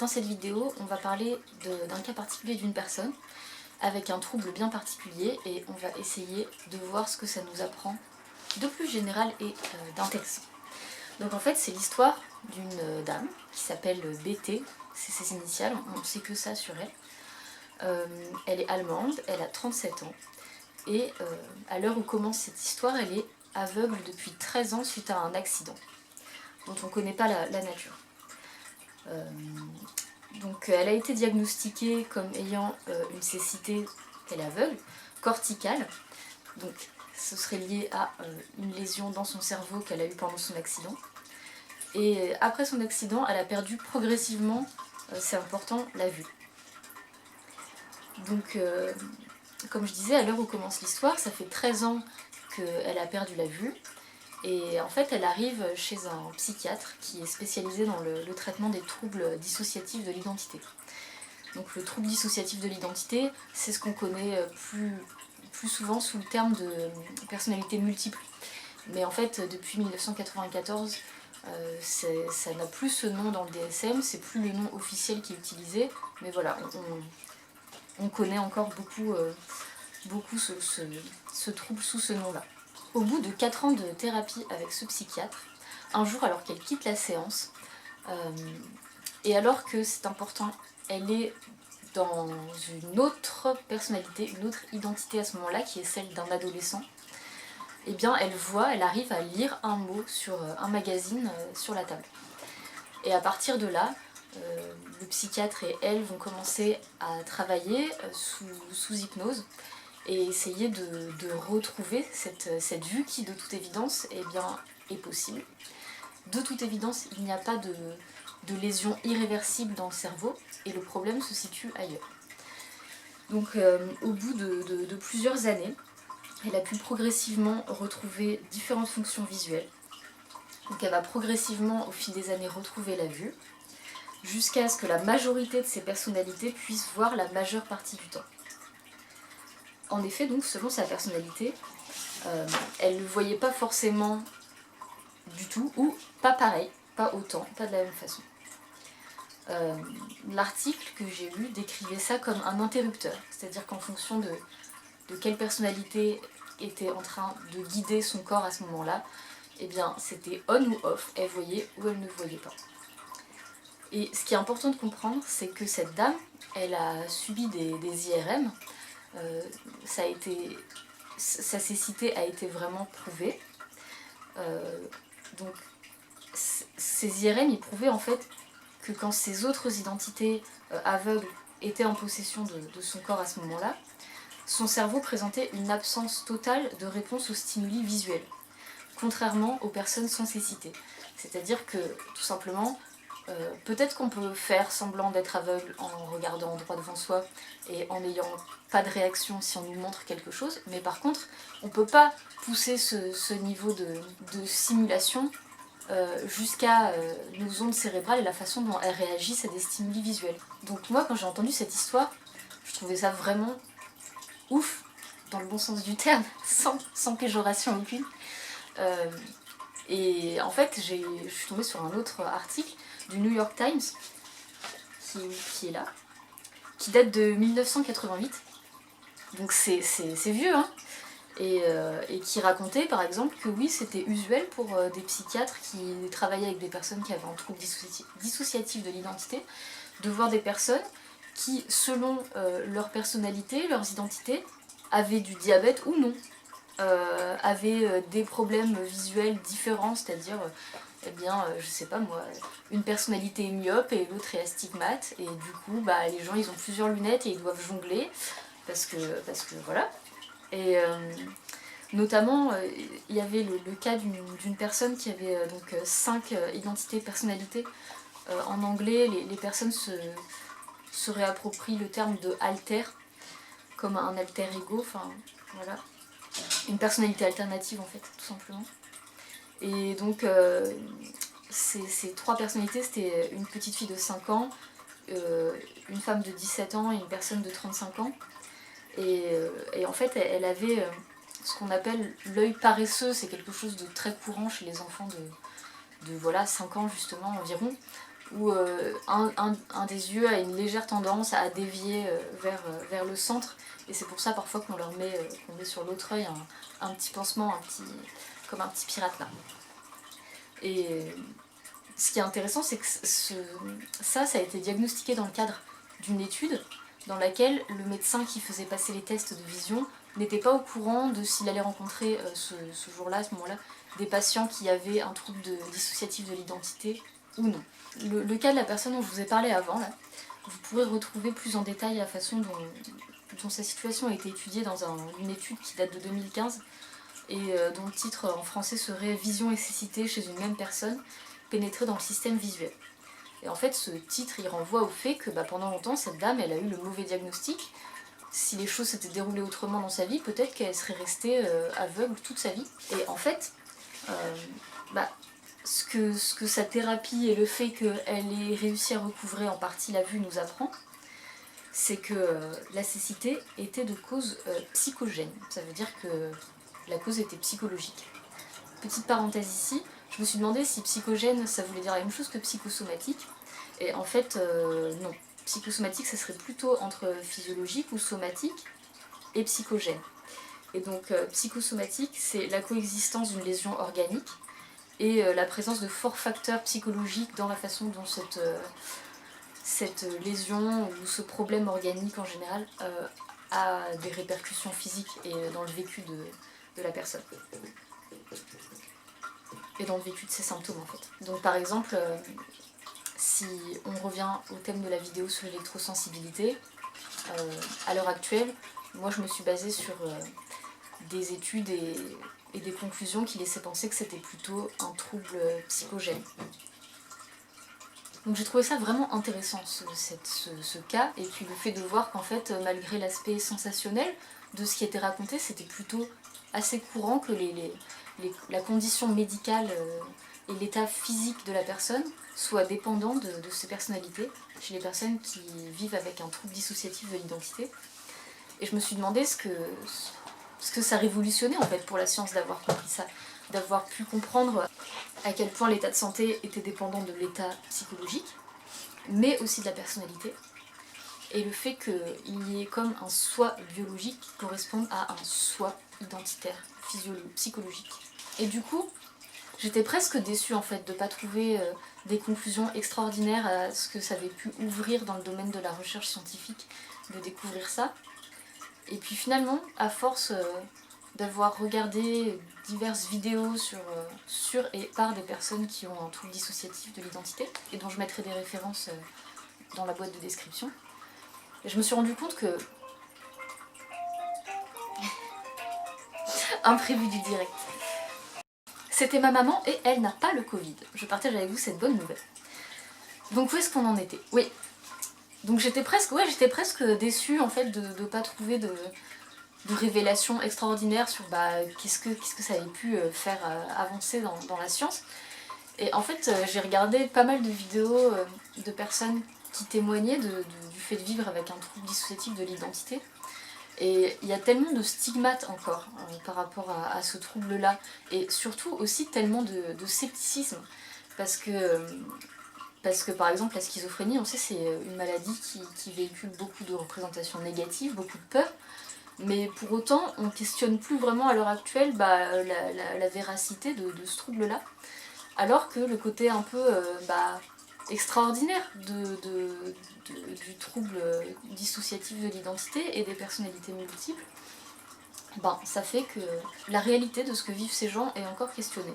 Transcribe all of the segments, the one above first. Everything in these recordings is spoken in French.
dans cette vidéo, on va parler d'un cas particulier d'une personne avec un trouble bien particulier et on va essayer de voir ce que ça nous apprend de plus général et d'intéressant. Donc en fait c'est l'histoire d'une dame qui s'appelle BT, c'est ses initiales, on ne sait que ça sur elle. Elle est allemande, elle a 37 ans et à l'heure où commence cette histoire, elle est aveugle depuis 13 ans suite à un accident dont on ne connaît pas la nature. Donc elle a été diagnostiquée comme ayant une cécité, elle est aveugle, corticale, donc ce serait lié à une lésion dans son cerveau qu'elle a eue pendant son accident. Et après son accident, elle a perdu progressivement, c'est important, la vue. Donc comme je disais, à l'heure où commence l'histoire, ça fait 13 ans qu'elle a perdu la vue. Et en fait, elle arrive chez un psychiatre qui est spécialisé dans le traitement des troubles dissociatifs de l'identité. Donc le trouble dissociatif de l'identité, c'est ce qu'on connaît plus souvent sous le terme de personnalité multiple. Mais en fait, depuis 1994, ça n'a plus ce nom dans le DSM, c'est plus le nom officiel qui est utilisé. Mais voilà, on connaît encore beaucoup ce trouble sous ce nom-là. Au bout de 4 ans de thérapie avec ce psychiatre, un jour alors qu'elle quitte la séance, et alors que c'est important, elle est dans une autre personnalité, une autre identité à ce moment-là, qui est celle d'un adolescent, et bien elle arrive à lire un mot sur un magazine sur la table. Et à partir de là, le psychiatre et elle vont commencer à travailler sous hypnose, et essayer de retrouver cette vue qui, de toute évidence, est possible. De toute évidence, il n'y a pas de lésion irréversible dans le cerveau, et le problème se situe ailleurs. Donc au bout de plusieurs années, elle a pu progressivement retrouver différentes fonctions visuelles. Donc elle va progressivement, au fil des années, retrouver la vue, jusqu'à ce que la majorité de ses personnalités puissent voir la majeure partie du temps. En effet, donc, selon sa personnalité, elle ne le voyait pas forcément du tout, ou pas pareil, pas autant, pas de la même façon. L'article que j'ai lu décrivait ça comme un interrupteur, c'est-à-dire qu'en fonction de quelle personnalité était en train de guider son corps à ce moment-là, eh bien c'était on ou off, elle voyait ou elle ne voyait pas. Et ce qui est important de comprendre, c'est que cette dame, elle a subi des IRM, sa cécité a été vraiment prouvée. Donc ces IRM, ils prouvaient en fait que quand ces autres identités aveugles étaient en possession de son corps à ce moment-là, son cerveau présentait une absence totale de réponse aux stimuli visuels, contrairement aux personnes sans cécité. C'est-à-dire que, tout simplement, peut-être qu'on peut faire semblant d'être aveugle en regardant droit devant soi et en n'ayant pas de réaction si on nous montre quelque chose, mais par contre, on ne peut pas pousser ce niveau de simulation jusqu'à nos ondes cérébrales et la façon dont elles réagissent à des stimuli visuels. Donc moi, quand j'ai entendu cette histoire, je trouvais ça vraiment ouf, dans le bon sens du terme, sans péjoration aucune. Et en fait, je suis tombée sur un autre article du New York Times, qui est là, qui date de 1988, donc c'est vieux, hein, et qui racontait par exemple que oui, c'était usuel pour des psychiatres qui travaillaient avec des personnes qui avaient un trouble dissociatif de l'identité, de voir des personnes qui, selon leur personnalité, leurs identités, avaient du diabète ou non, avaient des problèmes visuels différents, c'est-à-dire je sais pas moi, une personnalité est myope et l'autre est astigmate, et du coup les gens ils ont plusieurs lunettes et ils doivent jongler parce que voilà. Et notamment il y avait le cas d'une personne qui avait 5 identités, personnalités. En anglais, les personnes se réapproprient le terme de alter, comme un alter ego, enfin voilà, une personnalité alternative en fait, tout simplement. Et donc ces 3 personnalités, c'était une petite fille de 5 ans, une femme de 17 ans et une personne de 35 ans. Et en fait, elle avait ce qu'on appelle l'œil paresseux, c'est quelque chose de très courant chez les enfants de 5 ans justement environ, où un des yeux a une légère tendance à dévier vers le centre, et c'est pour ça parfois qu'on met sur l'autre œil un petit pansement, comme un petit pirate là. Et ce qui est intéressant, c'est que ça a été diagnostiqué dans le cadre d'une étude dans laquelle le médecin qui faisait passer les tests de vision n'était pas au courant de s'il allait rencontrer ce jour-là, à ce moment-là, des patients qui avaient un trouble dissociatif de l'identité ou non. Le cas de la personne dont je vous ai parlé avant, là, vous pourrez retrouver plus en détail la façon dont sa situation a été étudiée dans une étude qui date de 2015 et dont le titre en français serait « Vision et cécité chez une même personne pénétrée dans le système visuel ». Et en fait, ce titre, il renvoie au fait que pendant longtemps, cette dame, elle a eu le mauvais diagnostic. Si les choses s'étaient déroulées autrement dans sa vie, peut-être qu'elle serait restée aveugle toute sa vie. Et en fait, ce que sa thérapie et le fait qu'elle ait réussi à recouvrer en partie la vue nous apprend, c'est que la cécité était de cause psychogène. Ça veut dire que la cause était psychologique. Petite parenthèse ici, je me suis demandé si psychogène ça voulait dire la même chose que psychosomatique, et en fait non. Psychosomatique ça serait plutôt entre physiologique ou somatique et psychogène. Et donc psychosomatique c'est la coexistence d'une lésion organique et la présence de forts facteurs psychologiques dans la façon dont cette lésion ou ce problème organique en général a des répercussions physiques et dans le vécu de la personne. Et dans le vécu de ses symptômes en fait. Donc par exemple, si on revient au thème de la vidéo sur l'électrosensibilité, à l'heure actuelle, moi je me suis basée sur des études et des conclusions qui laissaient penser que c'était plutôt un trouble psychogène. Donc j'ai trouvé ça vraiment intéressant ce cas, et puis le fait de voir qu'en fait malgré l'aspect sensationnel de ce qui était raconté, c'était plutôt assez courant que la condition médicale et l'état physique de la personne soient dépendants de ses personnalités chez les personnes qui vivent avec un trouble dissociatif de l'identité. Et je me suis demandé ce que ça révolutionnait en fait pour la science d'avoir compris ça, d'avoir pu comprendre à quel point l'état de santé était dépendant de l'état psychologique, mais aussi de la personnalité, et le fait qu'il y ait comme un soi biologique qui corresponde à un soi identitaire, psychologique. Et du coup, j'étais presque déçue en fait de ne pas trouver des conclusions extraordinaires à ce que ça avait pu ouvrir dans le domaine de la recherche scientifique, de découvrir ça. Et puis finalement, à force d'avoir regardé diverses vidéos sur et par des personnes qui ont un trouble dissociatif de l'identité, et dont je mettrai des références dans la boîte de description, je me suis rendu compte que... Imprévu du direct. C'était ma maman et elle n'a pas le Covid. Je partage avec vous cette bonne nouvelle. Donc où est-ce qu'on en était? Oui. Donc j'étais presque déçue en fait de ne pas trouver de révélations extraordinaires sur qu'est-ce que ça avait pu faire avancer dans la science. Et en fait j'ai regardé pas mal de vidéos de personnes qui témoignaient du fait de vivre avec un trouble dissociatif de l'identité. Et il y a tellement de stigmates encore par rapport à ce trouble-là, et surtout aussi tellement de scepticisme, parce que par exemple la schizophrénie, on sait c'est une maladie qui véhicule beaucoup de représentations négatives, beaucoup de peur, mais pour autant on ne questionne plus vraiment à l'heure actuelle la véracité de ce trouble-là, alors que le côté un peu extraordinaire du trouble dissociatif de l'identité et des personnalités multiples, ça fait que la réalité de ce que vivent ces gens est encore questionnée.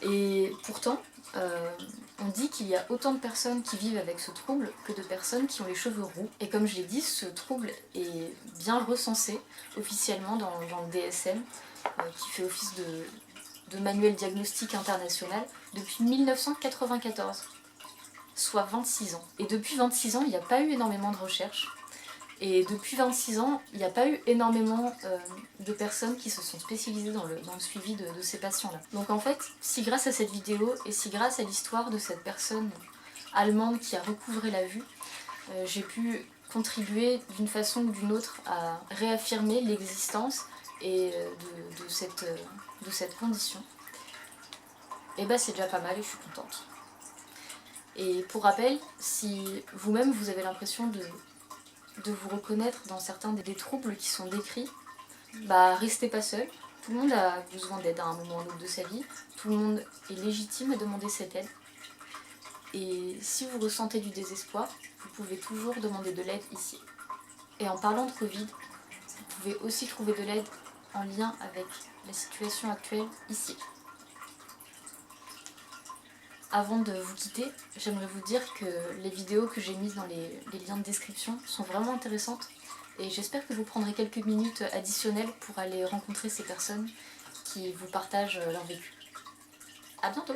Et pourtant, on dit qu'il y a autant de personnes qui vivent avec ce trouble que de personnes qui ont les cheveux roux. Et comme je l'ai dit, ce trouble est bien recensé officiellement dans le DSM, qui fait office de manuel diagnostic international, depuis 1994, soit 26 ans. Et depuis 26 ans, il n'y a pas eu énormément de recherches. Et depuis 26 ans, il n'y a pas eu énormément de personnes qui se sont spécialisées dans le suivi de ces patients-là. Donc en fait, si grâce à cette vidéo et si grâce à l'histoire de cette personne allemande qui a recouvré la vue, j'ai pu contribuer d'une façon ou d'une autre à réaffirmer l'existence et de cette condition, et c'est déjà pas mal et je suis contente. Et pour rappel, si vous-même vous avez l'impression de vous reconnaître dans certains des troubles qui sont décrits, bah restez pas seul. Tout le monde a besoin d'aide à un moment ou à un autre de sa vie. Tout le monde est légitime à demander cette aide. Et si vous ressentez du désespoir, vous pouvez toujours demander de l'aide ici. Et en parlant de Covid, vous pouvez aussi trouver de l'aide en lien avec la situation actuelle ici. Avant de vous quitter, j'aimerais vous dire que les vidéos que j'ai mises dans les liens de description sont vraiment intéressantes et j'espère que vous prendrez quelques minutes additionnelles pour aller rencontrer ces personnes qui vous partagent leur vécu. A bientôt!